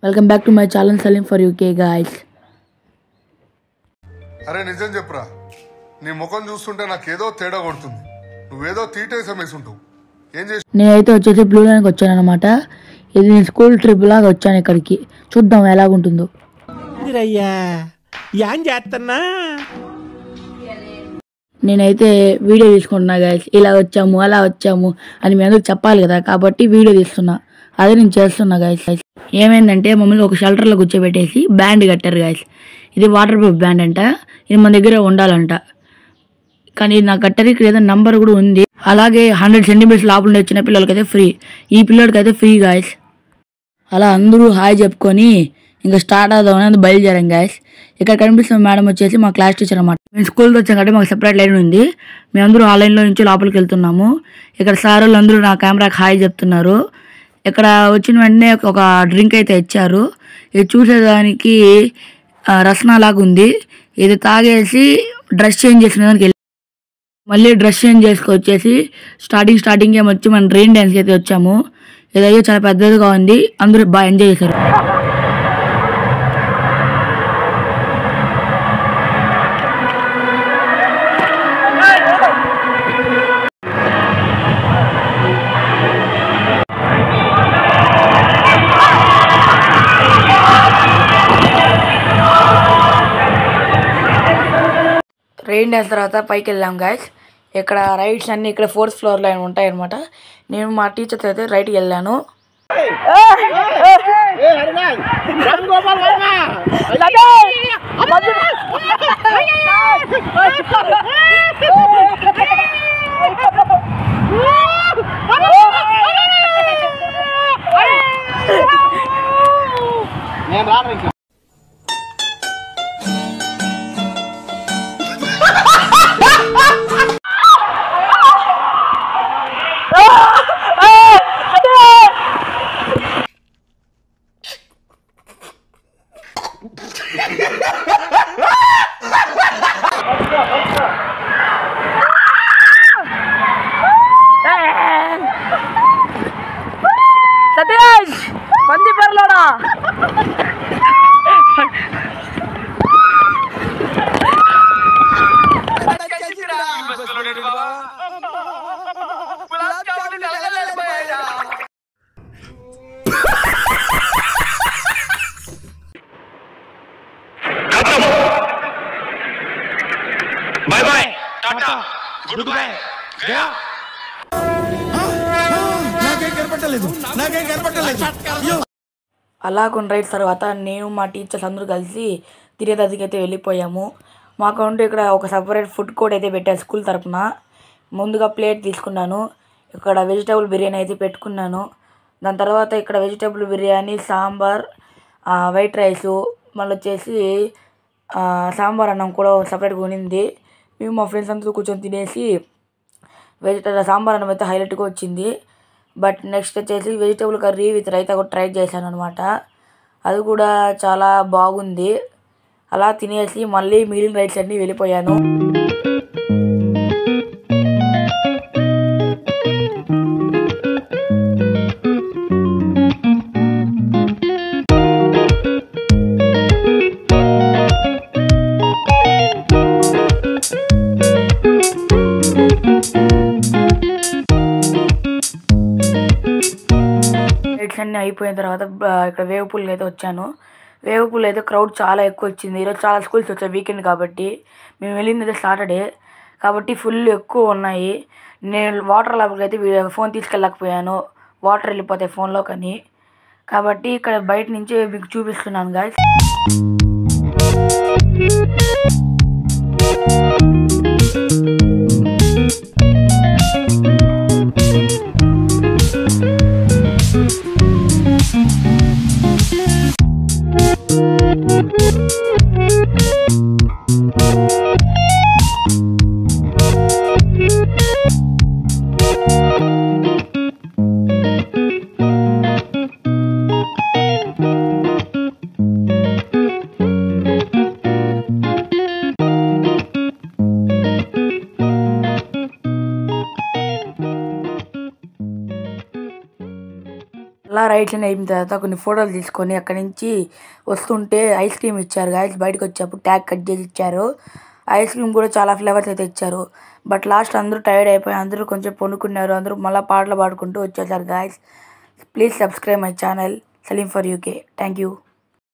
Welcome back to my channel Salim for UK guys. అరే నిజం చెప్పురా, నీ ముఖం చూస్తుంటే నాకేదో తేడా కొడుతుంది. నువ్వేదో తీటేసం వేసుంటావు. ఏం చేసి నేనైతే వచ్చేసి బ్లూ లైన్కి వచ్చాను అనమాట. ఇది నేను స్కూల్ ట్రిప్ లాగా వచ్చాను ఇక్కడికి. చూద్దాం ఎలాగుంటుందో. నేనైతే వీడియో తీసుకుంటున్నా గాయస్. ఇలా వచ్చాము అలా వచ్చాము అని మీ అందరూ చెప్పాలి కదా, కాబట్టి వీడియో తీస్తున్నా. అదే నేను చేస్తున్నా గాయస్. ఏమైందంటే మమ్మల్ని ఒక షెల్టర్లో కూర్చోబెట్టేసి బ్యాండ్ కట్టారు గాయస్. ఇది వాటర్ ప్రూఫ్ బ్యాండ్ అంట. ఇది మన దగ్గర ఉండాలంట. కానీ నాకు కట్టారు. ఇక్కడ ఏదో నంబర్ కూడా ఉంది. అలాగే 100 సెంటీమీటర్స్ లోపల ఉండే చిన్న పిల్లలకైతే ఫ్రీ. ఈ పిల్లడికి అయితే ఫ్రీ గాయస్. అలా అందరూ హాయ్ చెప్పుకొని ఇంకా స్టార్ట్ అవుదామని బయలుదేరాం గాయస్. ఇక్కడ కనిపిస్తున్న మేడం వచ్చేసి మా క్లాస్ టీచర్ అనమాట. మేము స్కూల్కి వచ్చాం కాబట్టి మాకు సెపరేట్ లైన్ ఉంది. మేమందరూ ఆ లైన్లో నుంచి లోపలికి వెళ్తున్నాము. ఇక్కడ సార్ వాళ్ళు అందరూ నా కెమెరాకి హాయ్ చెప్తున్నారు. ఇక్కడ వచ్చిన వెంటనే ఒక డ్రింక్ అయితే ఇచ్చారు. ఇది చూసేదానికి రసనా లాగా ఉంది. ఇది తాగేసి డ్రెస్ చేంజ్ చేసిన దానికి మళ్ళీ డ్రెస్ చేంజ్ చేసుకొచ్చేసి స్టార్టింగ్ ఏమో వచ్చి మనం రెయిన్ డ్యాన్స్కి అయితే వచ్చాము. ఇదైతే చాలా పెద్దదిగా ఉంది. అందరూ బాగా ఎంజాయ్ చేశారు. రెయిన్ డ్యాన్స్ తర్వాత పైకి వెళ్ళాం గాయస్. ఇక్కడ రైడ్స్ అన్నీ ఇక్కడ 4th ఫ్లోర్లో ఉంటాయి అనమాట. నేను మా టీచర్తో అయితే రైట్కి వెళ్ళాను. సతీష్ పంది పర్లోడా బాయ్ బాయ్ టాటా గుడ్ బై గయా. అలా కొన్ని రైడ్స్ తర్వాత నేను మా టీచర్స్ అందరూ కలిసి తిరిగేదానికి అయితే వెళ్ళిపోయాము. మాకంటూ ఇక్కడ ఒక సపరేట్ ఫుడ్ కోర్ట్ అయితే పెట్టారు స్కూల్ తరఫున. ముందుగా ప్లేట్ తీసుకున్నాను. ఇక్కడ వెజిటేబుల్ బిర్యానీ అయితే పెట్టుకున్నాను. దాని తర్వాత ఇక్కడ vegetable biryani, sambar, white rice, మళ్ళీ వచ్చేసి సాంబార్ అన్నం కూడా సపరేట్గా ఉన్నింది. మేము మా ఫ్రెండ్స్ అందరూ కూర్చొని తినేసి సాంబార్ అన్నం అయితే హైలైట్గా వచ్చింది. బట్ నెక్స్ట్ వచ్చేసి వెజిటేబుల్ కర్రీ విత్ రైతా కూడా ట్రై చేశాను అనమాట. అది కూడా చాలా బాగుంది. అలా తినేసి మళ్ళీ మిగిలిన రైడ్స్ అన్నీ వెళ్ళిపోయాను. అన్నీ అయిపోయిన తర్వాత ఇక్కడ వేవ్ పూల్కి అయితే వచ్చాను. వేవ్ పూల్ అయితే క్రౌడ్ చాలా ఎక్కువ వచ్చింది. ఈరోజు చాలా స్కూల్స్ వచ్చాయి వీకెండ్ కాబట్టి. మేము వెళ్ళింది అయితే సాటర్డే కాబట్టి ఫుల్ ఎక్కువ ఉన్నాయి. నేను వాటర్ లోపలికి అయితే ఫోన్ తీసుకెళ్ళకపోయాను, వాటర్ వెళ్ళిపోతాయి ఫోన్లో కానీ. కాబట్టి ఇక్కడ బయట నుంచి మీకు చూపిస్తున్నాను గాయస్. అలా రైడ్స్ అని అయిన తర్వాత కొన్ని ఫోటోలు తీసుకొని అక్కడి నుంచి వస్తుంటే ఐస్ క్రీమ్ ఇచ్చారు గాయస్. బయటకు వచ్చేప్పుడు ట్యాగ్ కట్ చేసి ఇచ్చారు. ఐస్ క్రీమ్ కూడా చాలా ఫ్లేవర్స్ అయితే ఇచ్చారు. బట్ లాస్ట్ అందరూ టైర్డ్ అయిపోయి అందరూ కొంచెం పొనుకున్నారు. అందరూ మళ్ళీ పాటలు పాడుకుంటూ వచ్చేసారు guys. Please subscribe my channel Salim for UK. Thank you.